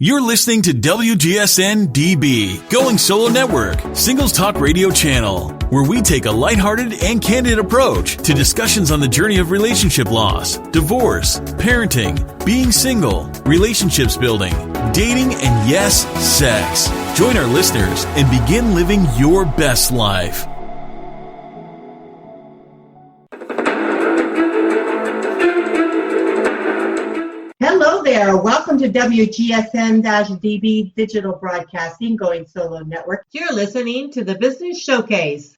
You're listening to WGSN-DB, Going Solo Network, Singles Talk Radio channel, where we take a lighthearted and candid approach to discussions on the journey of relationship loss, divorce, parenting, being single, relationships building, dating, and yes, sex. Join our listeners and begin living your best life. Hello there. Welcome to WGSN-DB Digital Broadcasting Going Solo Network. You're listening to the Business Showcase.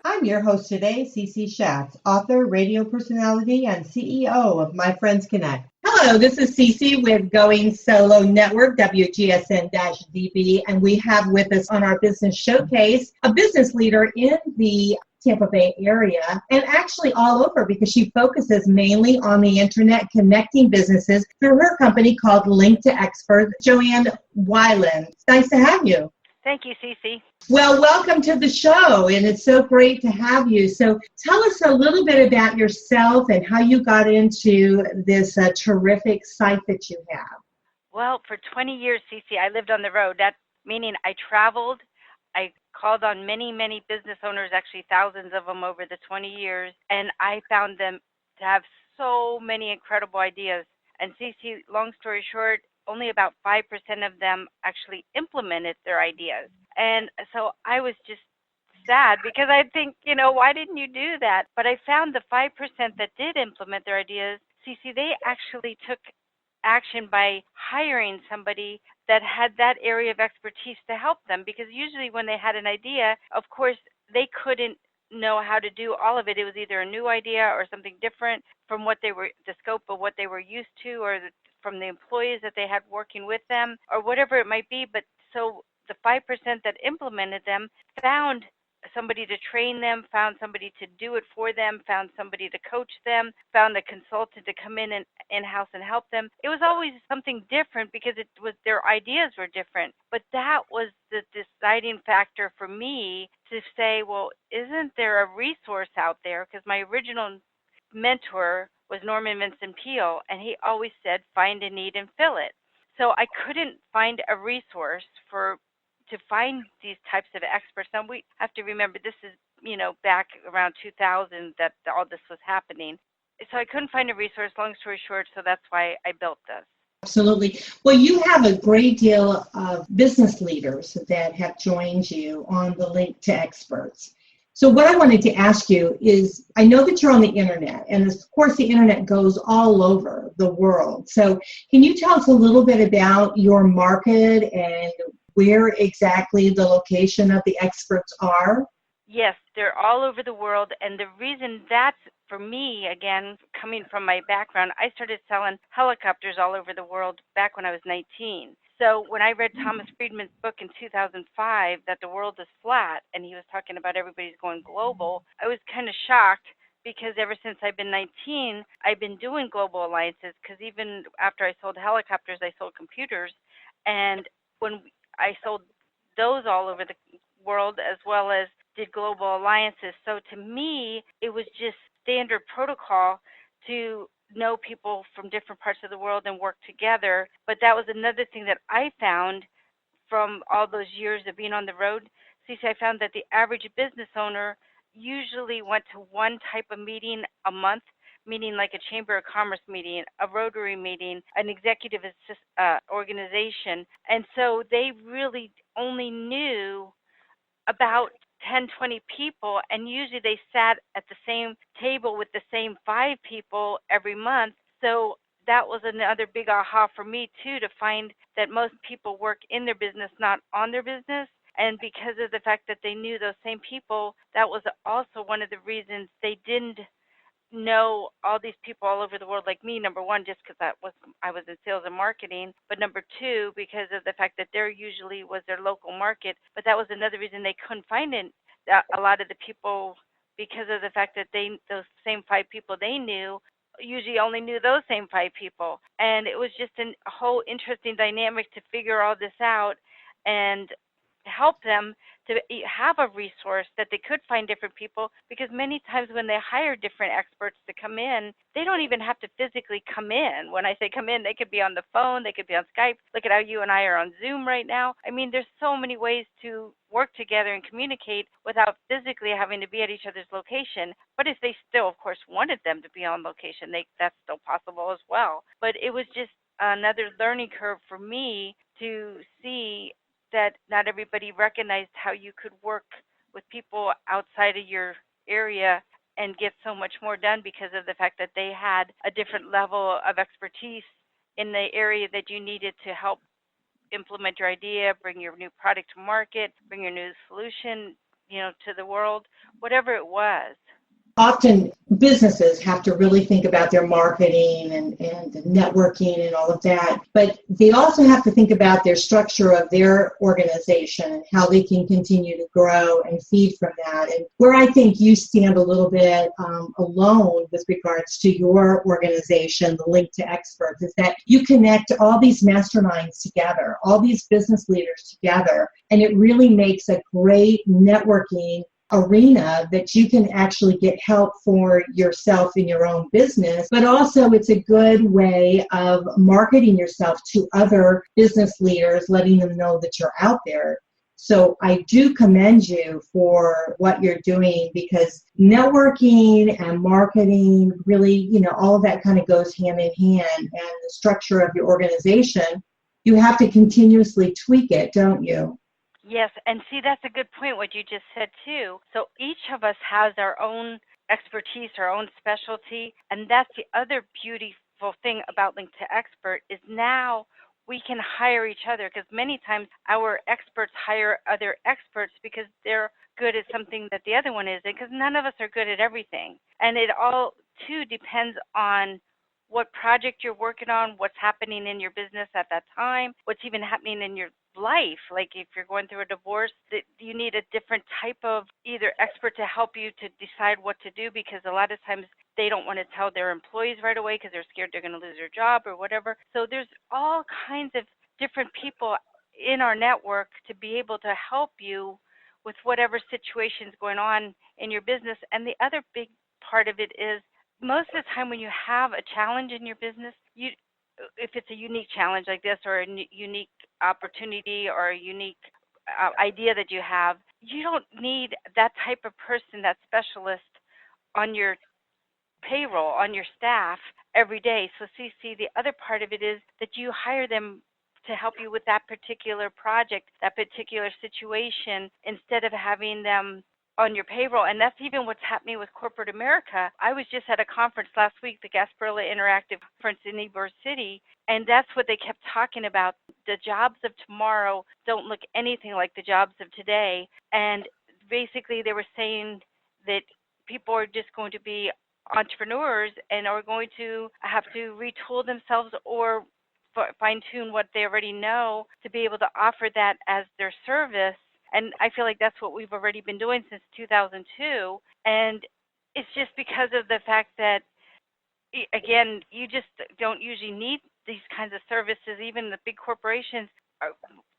I'm your host today, Cece Schatz, author, radio personality, and CEO of My Friends Connect. Hello, this is Cece with Going Solo Network, WGSN-DB, and we have with us on our Business Showcase a business leader in the Tampa Bay area, and actually all over, because she focuses mainly on the internet, connecting businesses through her company called LinkToExperts, Joanne Weiland. It's nice to have you. Thank you, Cece. Well, welcome to the show, and it's so great to have you. So tell us a little bit about yourself and how you got into this terrific site that you have. Well, for 20 years, Cece, I lived on the road. That meaning I traveled. I called on many, many business owners, actually thousands of them over the 20 years, and I found them to have so many incredible ideas. And Cece, long story short, only about 5% of them actually implemented their ideas. And so I was just sad because I think, why didn't you do that? But I found the 5% that did implement their ideas, Cece, they actually took action by hiring somebody that had that area of expertise to help them, because usually when they had an idea, of course, they couldn't know how to do all of it. It was either a new idea or something different from what the scope of what they were used to, or from the employees that they had working with them, or whatever it might be. But so the 5% that implemented them found somebody to train them, found somebody to do it for them, found somebody to coach them, found a consultant to come in and in-house and help them. It was always something different because it was their ideas were different. But that was the deciding factor for me to say, well, isn't there a resource out there? Because my original mentor was Norman Vincent Peale, and he always said, find a need and fill it. So I couldn't find a resource to find these types of experts. Now we have to remember this is, back around 2000 that all this was happening. So I couldn't find a resource, long story short, so that's why I built this. Absolutely. Well, you have a great deal of business leaders that have joined you on the LinkToExperts. So what I wanted to ask you is, I know that you're on the internet, and of course the internet goes all over the world. So can you tell us a little bit about your market and where exactly the location of the experts are? Yes, they're all over the world. And the reason that's, for me, again, coming from my background, I started selling helicopters all over the world back when I was 19. So when I read Thomas Friedman's book in 2005, that the world is flat, and he was talking about everybody's going global, I was kind of shocked, because ever since I've been 19, I've been doing global alliances, because even after I sold helicopters, I sold computers. And when I sold those all over the world, as well as did global alliances. So to me, it was just standard protocol to know people from different parts of the world and work together. But that was another thing that I found from all those years of being on the road. Cece, I found that the average business owner usually went to one type of meeting a month, meaning like a Chamber of Commerce meeting, a Rotary meeting, an executive organization. And so they really only knew about 10, 20 people, and usually they sat at the same table with the same 5 people every month. So that was another big aha for me, too, to find that most people work in their business, not on their business. And because of the fact that they knew those same people, that was also one of the reasons they didn't know all these people all over the world like me. Number one, just because I was in sales and marketing, but number two, because of the fact that there usually was their local market. But that was another reason they couldn't find a lot of the people, because of the fact that those same 5 people they knew usually only knew those same 5 people. And it was just a whole interesting dynamic to figure all this out. And help them to have a resource that they could find different people, because many times when they hire different experts to come in, they don't even have to physically come in. When I say come in, they could be on the phone, they could be on Skype. Look at how you and I are on Zoom right now. I mean, there's so many ways to work together and communicate without physically having to be at each other's location. But if they still, of course, wanted them to be on location, that's still possible as well. But it was just another learning curve for me to see that not everybody recognized how you could work with people outside of your area and get so much more done because of the fact that they had a different level of expertise in the area that you needed to help implement your idea, bring your new product to market, bring your new solution, to the world, whatever it was. Often businesses have to really think about their marketing and networking and all of that, but they also have to think about their structure of their organization and how they can continue to grow and feed from that. And where I think you stand a little bit alone with regards to your organization, the LinkToExperts, is that you connect all these masterminds together, all these business leaders together, and it really makes a great networking arena that you can actually get help for yourself in your own business, but also it's a good way of marketing yourself to other business leaders, letting them know that you're out there. So I do commend you for what you're doing, because networking and marketing really, all of that kind of goes hand in hand, and the structure of your organization, you have to continuously tweak it, don't you? Yes, and see, that's a good point, what you just said, too. So each of us has our own expertise, our own specialty, and that's the other beautiful thing about LinkToExpert is now we can hire each other, because many times our experts hire other experts because they're good at something that the other one isn't, because none of us are good at everything. And it all, too, depends on what project you're working on, what's happening in your business at that time, what's even happening in your life. Like if you're going through a divorce, you need a different type of either expert to help you to decide what to do, because a lot of times they don't want to tell their employees right away because they're scared they're going to lose their job or whatever. So there's all kinds of different people in our network to be able to help you with whatever situation's going on in your business. And the other big part of it is, most of the time when you have a challenge in your business, if it's a unique challenge like this, or a unique opportunity, or a unique idea that you have, you don't need that type of person, that specialist on your payroll, on your staff every day. So CC, the other part of it is that you hire them to help you with that particular project, that particular situation, instead of having them on your payroll. And that's even what's happening with corporate America. I was just at a conference last week, the Gasparilla Interactive Conference in Ybor City, and that's what they kept talking about. The jobs of tomorrow don't look anything like the jobs of today. And basically they were saying that people are just going to be entrepreneurs and are going to have to retool themselves or fine-tune what they already know to be able to offer that as their service. And I feel like that's what we've already been doing since 2002. And it's just because of the fact that, again, you just don't usually need these kinds of services. Even the big corporations,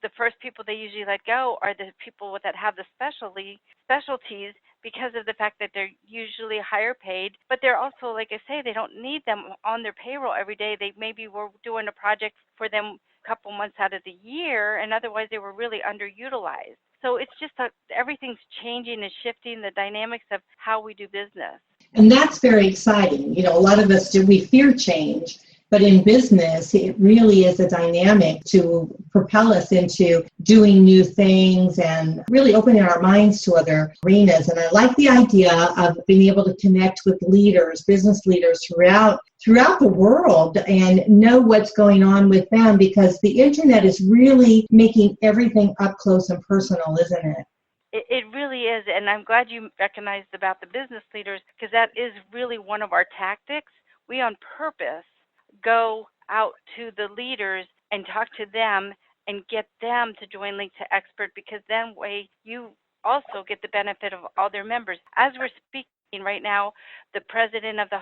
the first people they usually let go are the people that have the specialties, because of the fact that they're usually higher paid. But they're also, like I say, they don't need them on their payroll every day. They maybe were doing a project for them a couple months out of the year, and otherwise they were really underutilized. So it's just everything's changing and shifting the dynamics of how we do business. And that's very exciting. A lot of us we fear change, but in business, it really is a dynamic to propel us into doing new things and really opening our minds to other arenas. And I like the idea of being able to connect with leaders, business leaders throughout the world, and know what's going on with them, because the internet is really making everything up close and personal, isn't it? It really is, and I'm glad you recognized about the business leaders, because that is really one of our tactics. We on purpose go out to the leaders and talk to them and get them to join LinkToExpert, because then way you also get the benefit of all their members. As we're speaking right now, the president of the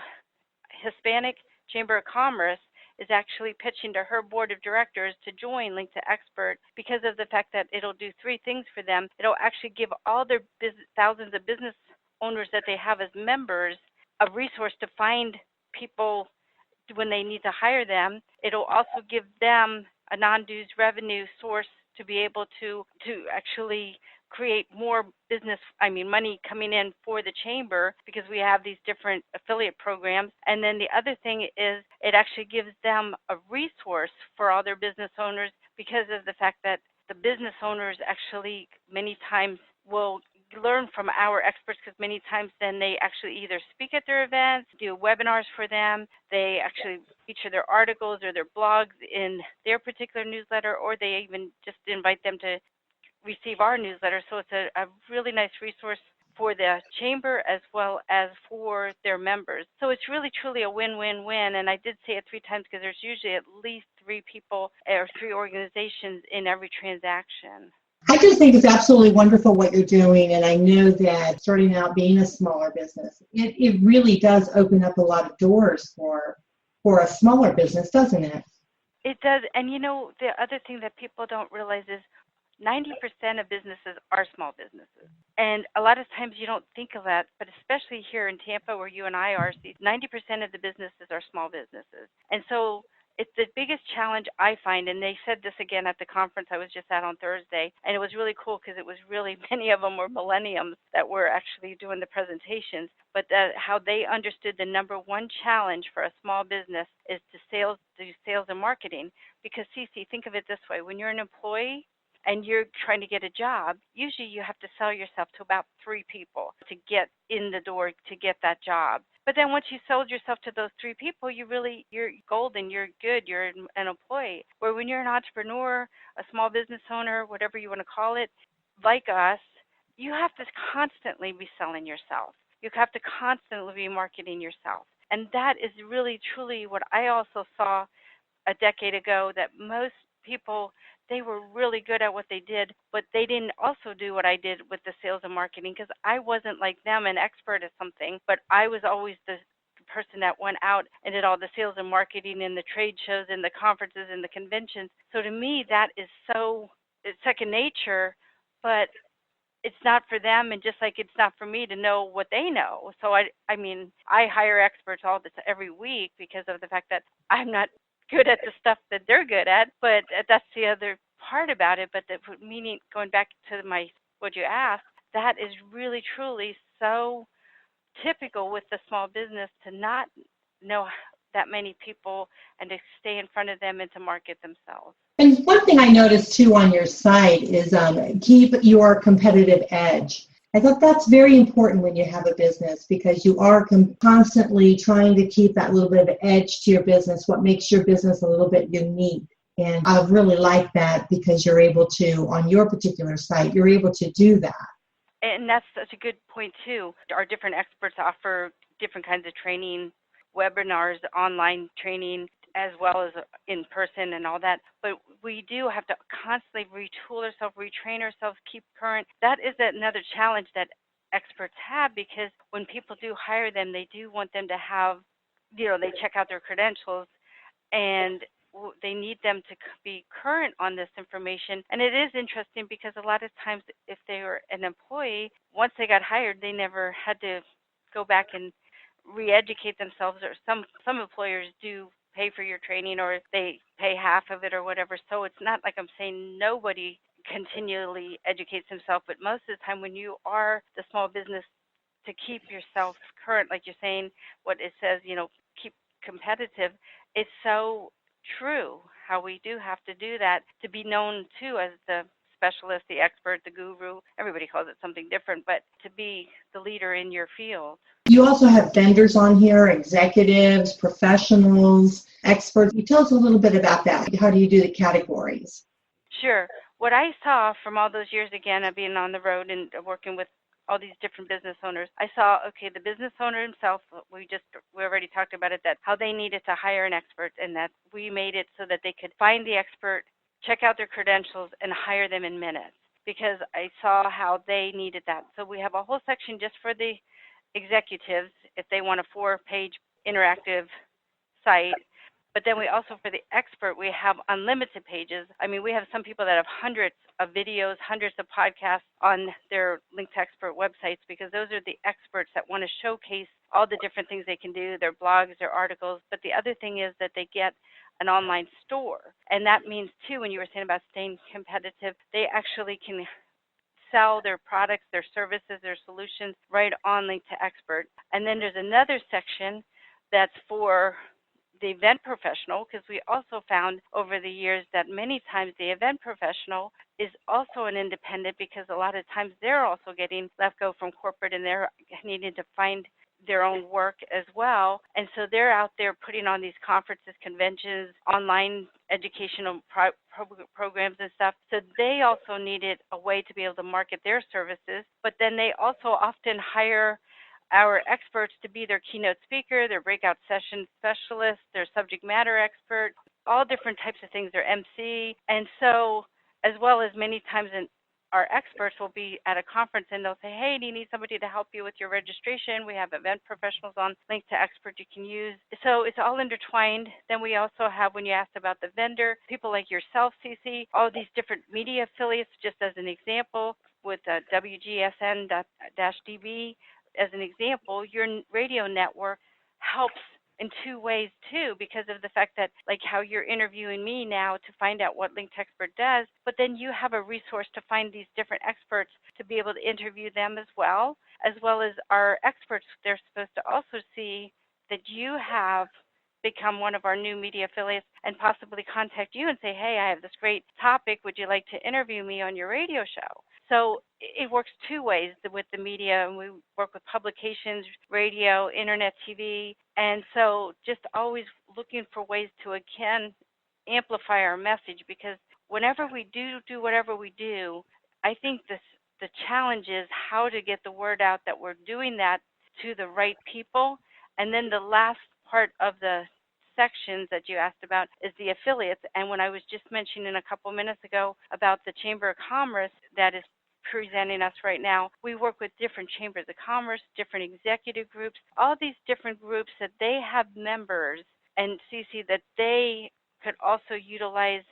Hispanic Chamber of Commerce is actually pitching to her board of directors to join LinkToExpert because of the fact that it'll do three things for them. It'll actually give all their thousands of business owners that they have as members a resource to find people when they need to hire them. It'll also give them a non-dues revenue source to be able to actually create more money coming in for the chamber, because we have these different affiliate programs. And then the other thing is it actually gives them a resource for all their business owners, because of the fact that the business owners actually many times will learn from our experts, because many times then they actually either speak at their events, do webinars for them, they actually feature their articles or their blogs in their particular newsletter, or they even just invite them to receive our newsletter. So it's a really nice resource for the chamber as well as for their members. So it's really truly a win-win-win. And I did say it three times because there's usually at least three people or three organizations in every transaction. I just think it's absolutely wonderful what you're doing, and I know that starting out being a smaller business, it really does open up a lot of doors for a smaller business, doesn't it? It does. And the other thing that people don't realize is 90% of businesses are small businesses. And a lot of times you don't think of that, but especially here in Tampa where you and I are, 90% of the businesses are small businesses. And so it's the biggest challenge I find, and they said this again at the conference I was just at on Thursday, and it was really cool because it was really, many of them were millennials that were actually doing the presentations, but how they understood the number one challenge for a small business is do sales and marketing. Because Cece, think of it this way: when you're an employee and you're trying to get a job, usually you have to sell yourself to about three people to get in the door to get that job. But then once you sold yourself to those three people, you're golden, you're good, you're an employee. Where when you're an entrepreneur, a small business owner, whatever you want to call it, like us, you have to constantly be selling yourself. You have to constantly be marketing yourself. And that is really, truly what I also saw a decade ago, that most people, they were really good at what they did, but they didn't also do what I did with the sales and marketing, because I wasn't like them, an expert at something, but I was always the person that went out and did all the sales and marketing and the trade shows and the conferences and the conventions. So to me, that is it's second nature, but it's not for them, and just like it's not for me to know what they know. So I hire experts every week because of the fact that I'm not good at the stuff that they're good at, but that's the other part about it. But meaning, going back to what you asked, that is really truly so typical with the small business to not know that many people and to stay in front of them and to market themselves. And one thing I noticed too on your site is keep your competitive edge. I thought that's very important when you have a business, because you are constantly trying to keep that little bit of edge to your business, what makes your business a little bit unique. And I really like that, because you're able to, on your particular site, you're able to do that. And that's such a good point too. Our different experts offer different kinds of training, webinars, online training, as well as in person and all that. But we do have to constantly retool ourselves, retrain ourselves, keep current. That is another challenge that experts have, because when people do hire them, they do want them to have, they check out their credentials, and they need them to be current on this information. And it is interesting because a lot of times if they were an employee, once they got hired, they never had to go back and re-educate themselves, or some employers do pay for your training, or they pay half of it or whatever. So it's not like I'm saying nobody continually educates himself, but most of the time when you are the small business, to keep yourself current, like you're saying, what it says, keep competitive, it's so true how we do have to do that to be known too as the specialist, the expert, the guru. Everybody calls it something different, but to be the leader in your field. You also have vendors on here, executives, professionals, experts. You tell us a little bit about that. How do you do the categories? Sure. What I saw from all those years, again, of being on the road and working with all these different business owners, I saw, okay, the business owner himself, we already talked about it, that how they needed to hire an expert, and that we made it so that they could find the expert, check out their credentials, and hire them in minutes, because I saw how they needed that. So we have a whole section just for the executives if they want a 4-page interactive site. But then we also, for the expert, we have unlimited pages. I mean, we have some people that have hundreds of videos, hundreds of podcasts on their LinkToExpert websites, because those are the experts that want to showcase all the different things they can do, their blogs, their articles. But the other thing is that they get an online store. And that means, too, when you were saying about staying competitive, they actually can sell their products, their services, their solutions right on LinkToExpert. And then there's another section that's for the event professional, because we also found over the years that many times the event professional is also an independent, because a lot of times they're also getting let go from corporate and they're needing to find their own work as well. And so they're out there putting on these conferences, conventions, online educational programs and stuff. So they also needed a way to be able to market their services, but then they also often hire our experts to be their keynote speaker, their breakout session specialist, their subject matter expert, all different types of things, their MC. And so, as well as many times our experts will be at a conference and they'll say, hey, do you need somebody to help you with your registration? We have event professionals on LinkToExpert you can use. So it's all intertwined. Then we also have, when you asked about the vendor, people like yourself, CC, all these different media affiliates, just as an example, with WGSN-DB, as an example, your radio network helps in two ways too, because of the fact that, like how you're interviewing me now to find out what LinkToExpert does, but then you have a resource to find these different experts to be able to interview them as well as our experts. They're supposed to also see that you have become one of our new media affiliates and possibly contact you and say, hey, I have this great topic. Would you like to interview me on your radio show? So it works two ways with the media, and we work with publications, radio, internet, TV, and so just always looking for ways to, again, amplify our message, because whenever we do whatever we do, I think the challenge is how to get the word out that we're doing that to the right people. And then the last part of the sections that you asked about is the affiliates. And when I was just mentioning a couple minutes ago about the Chamber of Commerce that is presenting us right now, we work with different chambers of commerce, different executive groups, all these different groups that they have members, and CC, that they could also utilize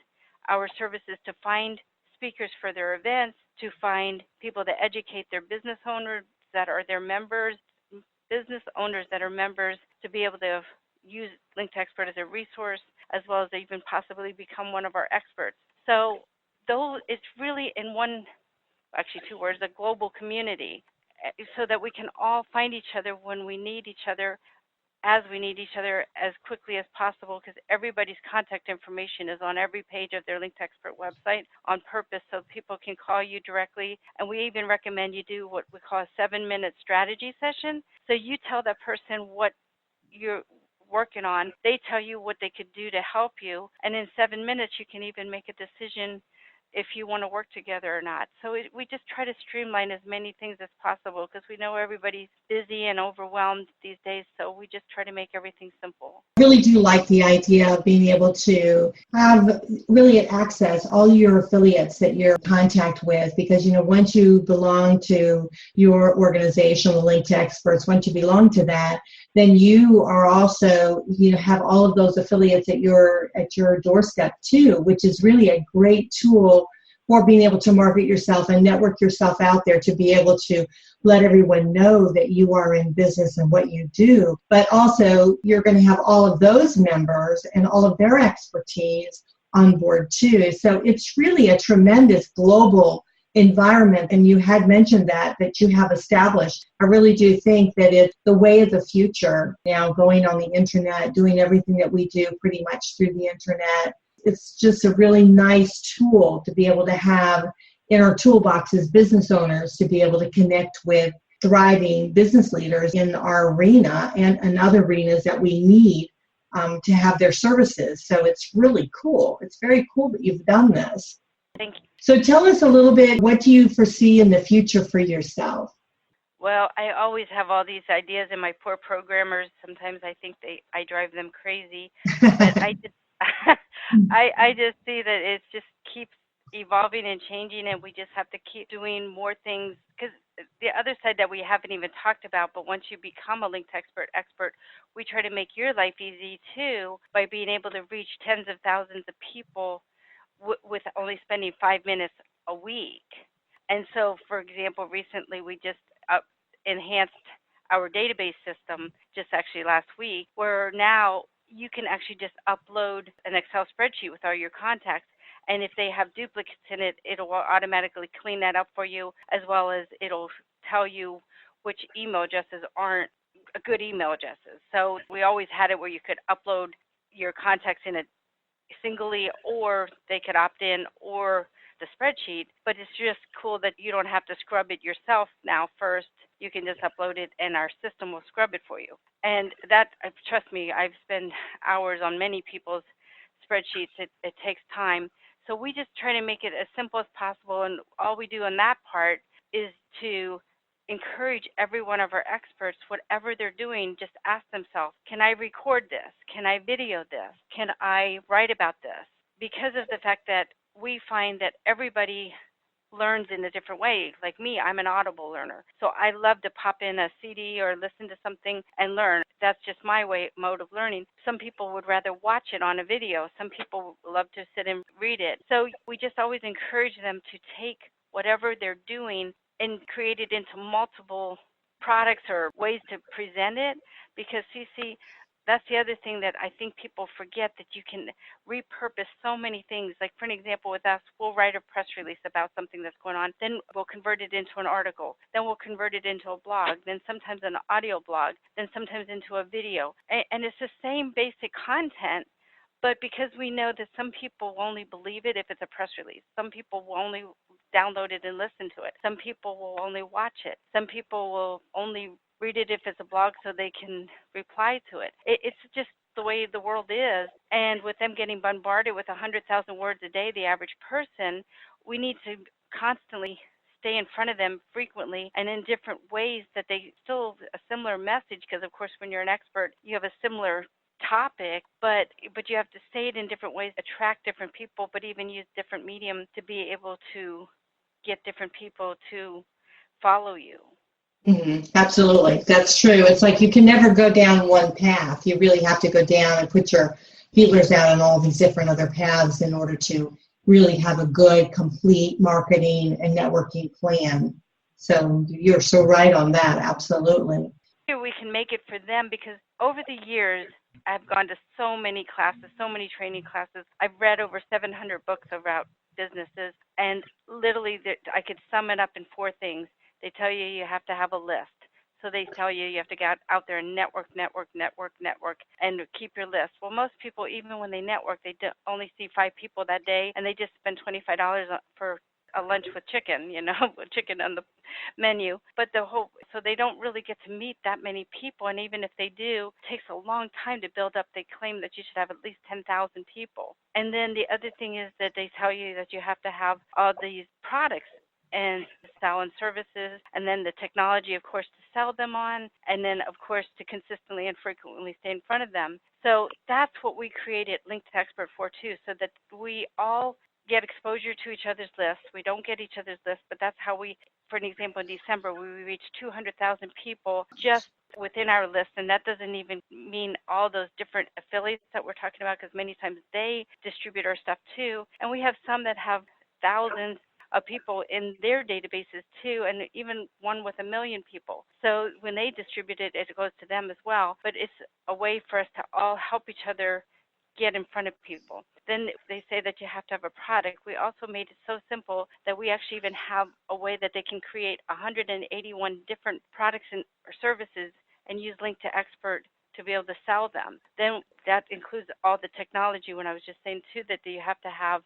our services to find speakers for their events, to find people to educate their business owners that are their members, business owners that are members, to be able to use LinkToExpert as a resource, as well as even possibly become one of our experts. So though it's really in two words, a global community, so that we can all find each other when we need each other, as we need each other, as quickly as possible, because everybody's contact information is on every page of their LinkToExpert website on purpose, so people can call you directly. And we even recommend you do what we call a 7-minute strategy session. So you tell that person what you're working on, they tell you what they could do to help you, and in 7 minutes you can even make a decision if you want to work together or not. So we just try to streamline as many things as possible, because we know everybody's busy and overwhelmed these days, so we just try to make everything simple. I really do like the idea of being able to have really access all your affiliates that you're in contact with, because, once you belong to your organization, the LinkToExperts, once you belong to that, then you are also, have all of those affiliates at your doorstep too, which is really a great tool for being able to market yourself and network yourself out there, to be able to let everyone know that you are in business and what you do. But also, you're going to have all of those members and all of their expertise on board too. So it's really a tremendous global environment. And you had mentioned that you have established. I really do think that it's the way of the future now, going on the internet, doing everything that we do pretty much through the internet. It's just a really nice tool to be able to have in our toolbox as business owners, to be able to connect with thriving business leaders in our arena and in other arenas that we need to have their services. So it's really cool. It's very cool that you've done this. Thank you. So tell us a little bit, what do you foresee in the future for yourself? Well, I always have all these ideas, and my poor programmers, sometimes I think I drive them crazy. But I just see that it just keeps evolving and changing, and we just have to keep doing more things. Because the other side that we haven't even talked about, but once you become a LinkToExpert, we try to make your life easy too by being able to reach tens of thousands of people with only spending 5 minutes a week. And so, for example, recently we just enhanced our database system just actually last week, where now you can actually just upload an Excel spreadsheet with all your contacts. And if they have duplicates in it, it'll automatically clean that up for you, as well as it'll tell you which email addresses aren't good email addresses. So we always had it where you could upload your contacts in a singly, or they could opt in, or the spreadsheet, but it's just cool that you don't have to scrub it yourself now first. You can just upload it and our system will scrub it for you. And that, trust me, I've spent hours on many people's spreadsheets. It takes time. So we just try to make it as simple as possible, and all we do on that part is to encourage every one of our experts, whatever they're doing, just ask themselves, can I record this? Can I video this? Can I write about this? Because of the fact that we find that everybody learns in a different way. Like me, I'm an Audible learner. So I love to pop in a CD or listen to something and learn. That's just my mode of learning. Some people would rather watch it on a video. Some people love to sit and read it. So we just always encourage them to take whatever they're doing and create it into multiple products or ways to present it. Because CC, that's the other thing that I think people forget, that you can repurpose so many things. Like, for an example, with us, we'll write a press release about something that's going on. Then we'll convert it into an article. Then we'll convert it into a blog. Then sometimes an audio blog. Then sometimes into a video. And it's the same basic content, but because we know that some people will only believe it if it's a press release. Some people will only download it and listen to it. Some people will only watch it. Some people will only read it if it's a blog so they can reply to it. It's just the way the world is. And with them getting bombarded with 100,000 words a day, the average person, we need to constantly stay in front of them frequently and in different ways that they still a similar message. Because, of course, when you're an expert, you have a similar topic, but you have to say it in different ways, attract different people, but even use different medium to be able to get different people to follow you. Absolutely. That's true. It's like you can never go down one path. You really have to go down and put your feelers out on all these different other paths in order to really have a good, complete marketing and networking plan. So you're so right on that. Absolutely. We can make it for them, because over the years, I've gone to so many classes, so many training classes. I've read over 700 books about businesses, and literally I could sum it up in 4 things. They tell you have to have a list. So they tell you have to get out there and network, and keep your list. Well, most people, even when they network, they only see 5 people that day, and they just spend $25 for a lunch with chicken, with chicken on the menu. But so they don't really get to meet that many people. And even if they do, it takes a long time to build up. They claim that you should have at least 10,000 people. And then the other thing is that they tell you that you have to have all these products and sell and services, and then the technology, of course, to sell them on, and then, of course, to consistently and frequently stay in front of them. So that's what we created LinkToExpert for, too, so that we all get exposure to each other's lists. We don't get each other's lists, but that's how we, for an example, in December, we reached 200,000 people just within our list, and that doesn't even mean all those different affiliates that we're talking about, because many times they distribute our stuff, too. And we have some that have thousands of people in their databases too, and even one with 1 million people. So when they distribute it, it goes to them as well. But it's a way for us to all help each other get in front of people. Then they say that you have to have a product. We also made it so simple that we actually even have a way that they can create 181 different products and or services and use LinkToExpert to be able to sell them. Then that includes all the technology. When I was just saying too that you have to have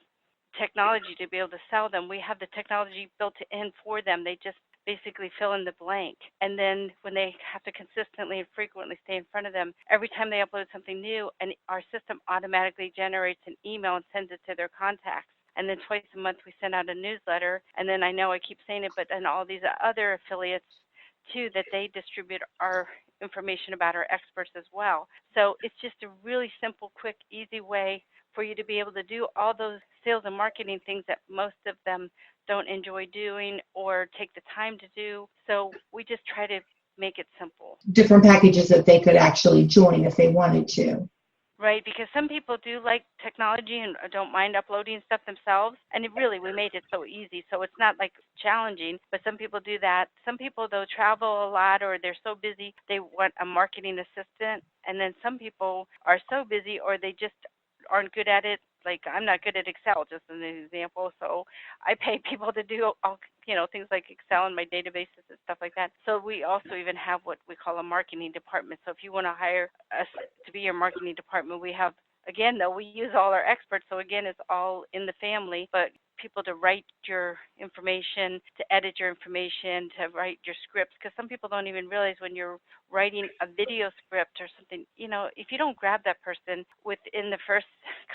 technology to be able to sell them. We have the technology built in for them. They just basically fill in the blank. And then when they have to consistently and frequently stay in front of them, every time they upload something new, and our system automatically generates an email and sends it to their contacts. And then twice a month we send out a newsletter. And then I know I keep saying it, but then all these other affiliates too, that they distribute our information about our experts as well. So it's just a really simple, quick, easy way for you to be able to do all those sales and marketing things that most of them don't enjoy doing or take the time to do. So we just try to make it simple. Different packages that they could actually join if they wanted to. Right, because some people do like technology and don't mind uploading stuff themselves. And we made it so easy. So it's not like challenging, but some people do that. Some people, though, travel a lot or they're so busy, they want a marketing assistant. And then some people are so busy or they just aren't good at it. Like I'm not good at Excel, just as an example. So I pay people to do all, things like Excel and my databases and stuff like that. So we also even have what we call a marketing department. So if you want to hire us to be your marketing department, we have, again, though, we use all our experts. So again, it's all in the family, but people to write your information, to edit your information, to write your scripts, because some people don't even realize when you're writing a video script or something, if you don't grab that person within the first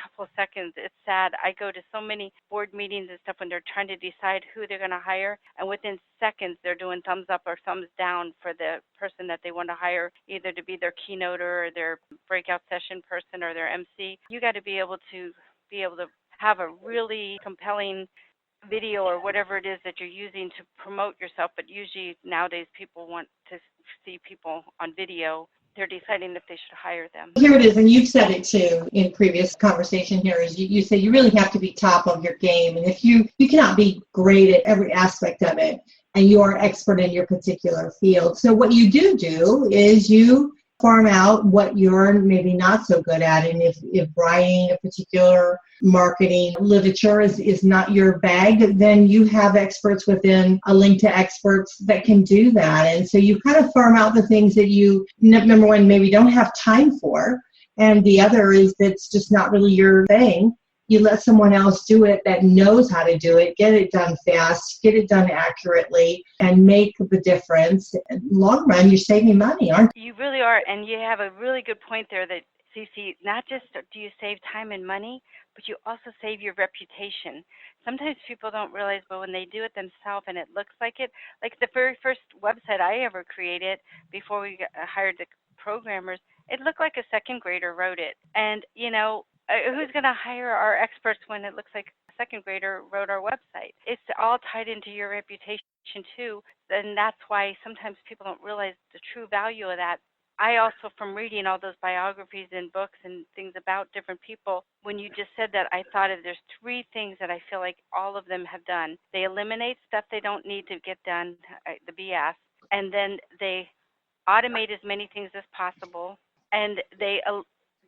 couple of seconds, it's sad. I go to so many board meetings and stuff when they're trying to decide who they're going to hire, and within seconds they're doing thumbs up or thumbs down for the person that they want to hire, either to be their keynoter or their breakout session person or their MC. You got to be able to have a really compelling video or whatever it is that you're using to promote yourself. But usually nowadays people want to see people on video. They're deciding if they should hire them. Here it is, and you've said it too in previous conversation here, is you say you really have to be top of your game. And if you cannot be great at every aspect of it, and you are expert in your particular field. So what you do is you farm out what you're maybe not so good at. And if writing a particular marketing literature is not your bag, then you have experts within a LinkToExperts that can do that. And so you kind of farm out the things that you, number one, maybe don't have time for. And the other is that's just not really your thing. You let someone else do it that knows how to do it, get it done fast, get it done accurately, and make the difference. In the long run, you're saving money, aren't you? You really are, and you have a really good point there that, Cece, not just do you save time and money, but you also save your reputation. Sometimes people don't realize, but when they do it themselves and it looks like it, like the very first website I ever created before we hired the programmers, it looked like a second grader wrote it. And, who's going to hire our experts when it looks like a second grader wrote our website? It's all tied into your reputation too, and that's why sometimes people don't realize the true value of that. I also, from reading all those biographies and books and things about different people, when you just said that, I thought there's three things that I feel like all of them have done. They eliminate stuff they don't need to get done, the BS, and then they automate as many things as possible, and they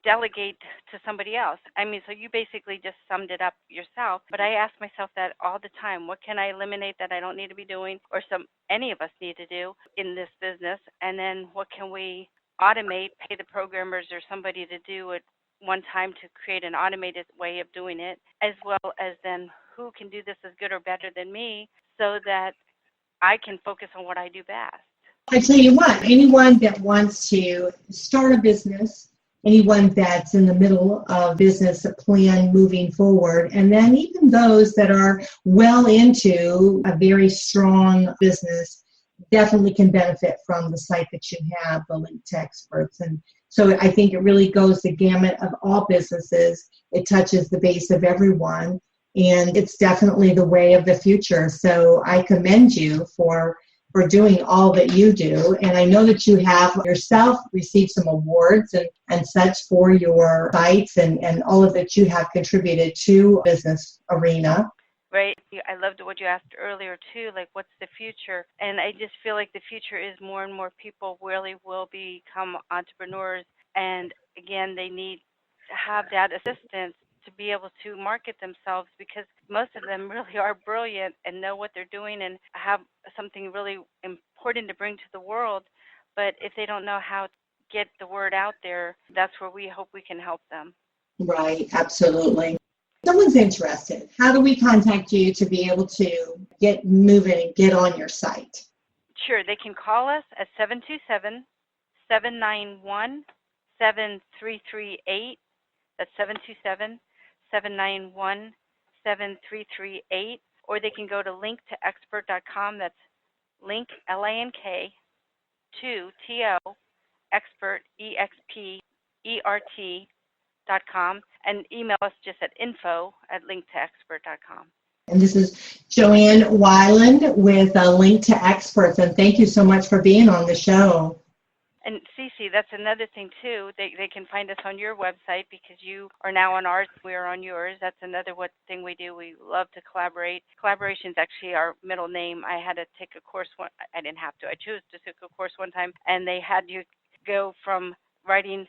delegate to somebody else. I mean, so you basically just summed it up yourself, but I ask myself that all the time. What can I eliminate that I don't need to be doing, or any of us need to do in this business? And then what can we automate, pay the programmers or somebody to do it one time to create an automated way of doing it, as well as then who can do this as good or better than me so that I can focus on what I do best. I tell you what, anyone that wants to start a business, anyone that's in the middle of business plan moving forward, and then even those that are well into a very strong business definitely can benefit from the site that you have, the LinkToExperts. And so I think it really goes the gamut of all businesses. It touches the base of everyone, and it's definitely the way of the future. So I commend you for doing all that you do. And I know that you have yourself received some awards and such for your sites and all of that you have contributed to business arena. Right. I loved what you asked earlier, too, like what's the future? And I just feel like the future is more and more people really will become entrepreneurs. And again, they need to have that assistance to be able to market themselves, because most of them really are brilliant and know what they're doing and have something really important to bring to the world. But if they don't know how to get the word out there, that's where we hope we can help them. Right, absolutely. Someone's interested. How do we contact you to be able to get moving and get on your site? Sure, they can call us at 727-791-7338. That's 727-791-7338. Or they can go to linktoexpert.com. That's link, LINK, to TO, expert, EXPERT, linktoexpert.com and email us just at info@linktoexpert.com. And this is Joanne Weiland with Link to Experts, and thank you so much for being on the show. And Cece, that's another thing too. They can find us on your website because you are now on ours. We are on yours. That's another thing we do. We love to collaborate. Collaboration is actually our middle name. I had to take a course. I didn't have to. I chose to take a course one time, and they had you go from writing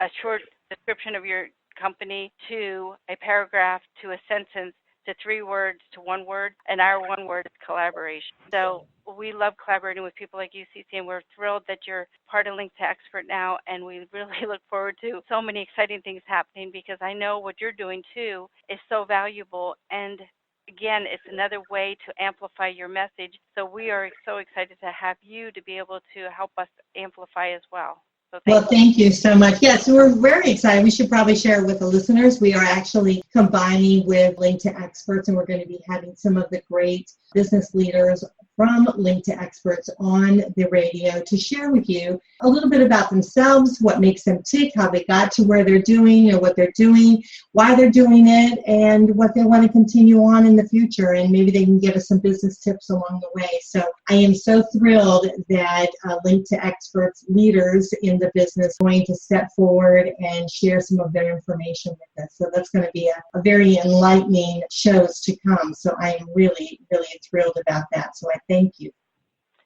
a short description of your company to a paragraph to a sentence to 3 words to 1 word, and our 1 word is collaboration. So we love collaborating with people like you, Cece, and we're thrilled that you're part of Link to Expert now, and we really look forward to so many exciting things happening because I know what you're doing too is so valuable, and again, it's another way to amplify your message. So we are so excited to have you to be able to help us amplify as well. Thank you so much. Yes, we're very excited. We should probably share it with the listeners. We are actually combining with Link to Experts, and we're going to be having some of the great business leaders from Link to Experts on the radio to share with you a little bit about themselves, what makes them tick, how they got to where they're doing or what they're doing, why they're doing it, and what they want to continue on in the future. And maybe they can give us some business tips along the way. So I am so thrilled that Link to Experts leaders in the business are going to step forward and share some of their information with us. So that's going to be a very enlightening shows to come. So I am really, really thrilled about that. So I thank you.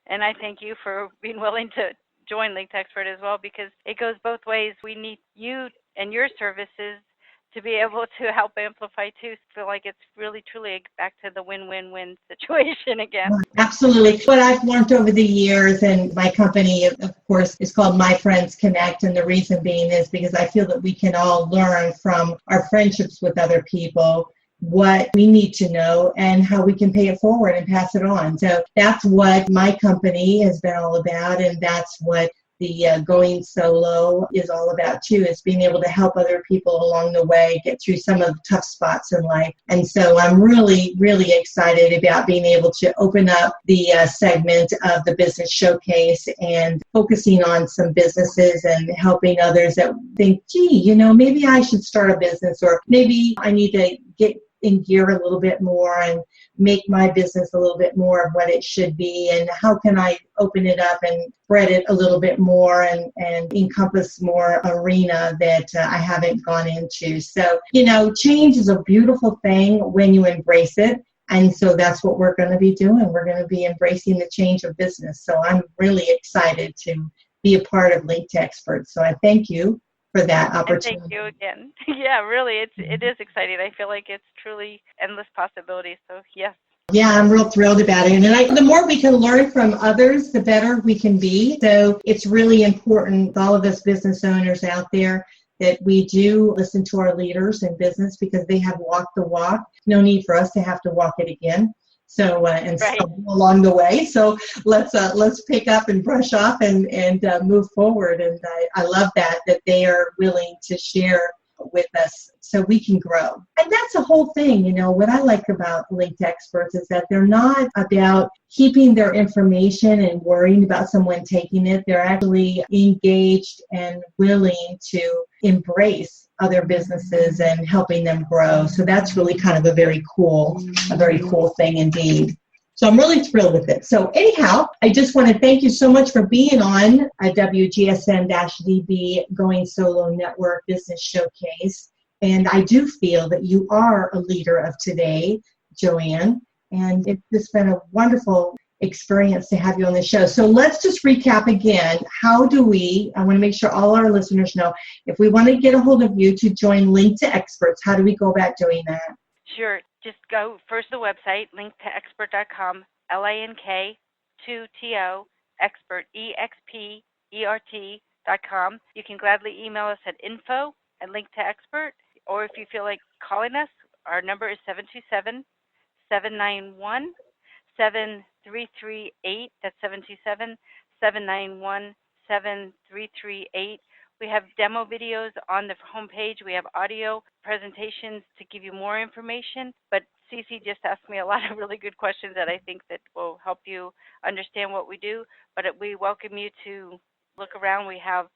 And I thank you for being willing to join Link to Expert as well, because it goes both ways. We need you and your services to be able to help amplify too. Feel like it's really truly back to the win-win-win situation again. Absolutely. What I've learned over the years, and my company, of course, is called My Friends Connect, and the reason being is because I feel that we can all learn from our friendships with other people what we need to know and how we can pay it forward and pass it on. So that's what my company has been all about, and that's what the Going Solo is all about too, is being able to help other people along the way get through some of the tough spots in life. And so I'm really, really excited about being able to open up the segment of the Business Showcase and focusing on some businesses and helping others that think, gee, maybe I should start a business, or maybe I need to get in gear a little bit more and make my business a little bit more of what it should be, and how can I open it up and spread it a little bit more and encompass more arena that I haven't gone into. So, change is a beautiful thing when you embrace it. And so that's what we're going to be doing. We're going to be embracing the change of business. So I'm really excited to be a part of Link to Experts. So I thank you for that opportunity. And thank you again. Yeah, really, it is exciting. I feel like it's truly endless possibilities. So yes. Yeah, I'm real thrilled about it. And the more we can learn from others, the better we can be. So it's really important, all of us business owners out there, that we do listen to our leaders in business because they have walked the walk. No need for us to have to walk it again. So and right. Along the way. So let's pick up and brush off and move forward. And I love that they are willing to share with us so we can grow. And that's the whole thing. What I like about Link to Experts is that they're not about keeping their information and worrying about someone taking it. They're actually engaged and willing to embrace other businesses and helping them grow. So that's really kind of a very cool thing indeed. So I'm really thrilled with it. So anyhow, I just want to thank you so much for being on a WGSN-DB Going Solo Network Business Showcase. And I do feel that you are a leader of today, Joanne. And it's just been a wonderful experience to have you on the show. So let's just recap again. I want to make sure all our listeners know, if we want to get a hold of you to join Link to Experts, how do we go about doing that? Sure. Just go first to the website, linktoexpert.com, LINK2TO, expert, EXPERT.com. You can gladly email us at info@linktoexpert, or if you feel like calling us, our number is 727-791-7338. That's 727-791-7338. We have demo videos on the homepage. We have audio presentations to give you more information. But Cece just asked me a lot of really good questions that I think that will help you understand what we do. But we welcome you to look around. We have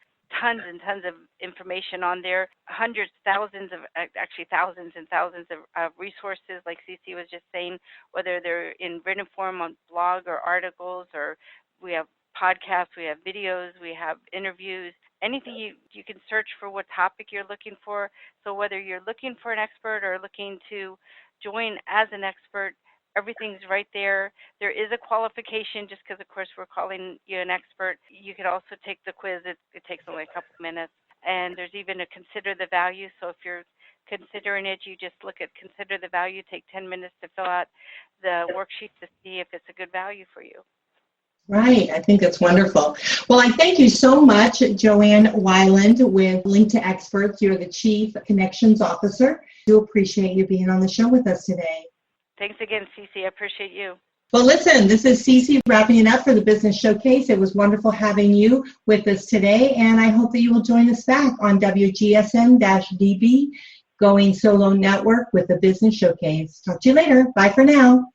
tons and tons of information on there, hundreds, thousands and thousands of resources, like Cece was just saying, whether they're in written form on blog or articles, or we have podcasts, we have videos, we have interviews, anything you can search for what topic you're looking for. So whether you're looking for an expert or looking to join as an expert, everything's right there. There is a qualification, just because, of course, we're calling you an expert. You could also take the quiz. It takes only a couple minutes. And there's even a consider the value. So if you're considering it, you just look at consider the value, take 10 minutes to fill out the worksheet to see if it's a good value for you. Right. I think that's wonderful. Well, I thank you so much, Joanne Weiland with LinkToExperts. You're the Chief Connections Officer. I do appreciate you being on the show with us today. Thanks again, Cece. I appreciate you. Well, listen, this is Cece wrapping it up for the Business Showcase. It was wonderful having you with us today, and I hope that you will join us back on WGSN-DB, Going Solo Network with the Business Showcase. Talk to you later. Bye for now.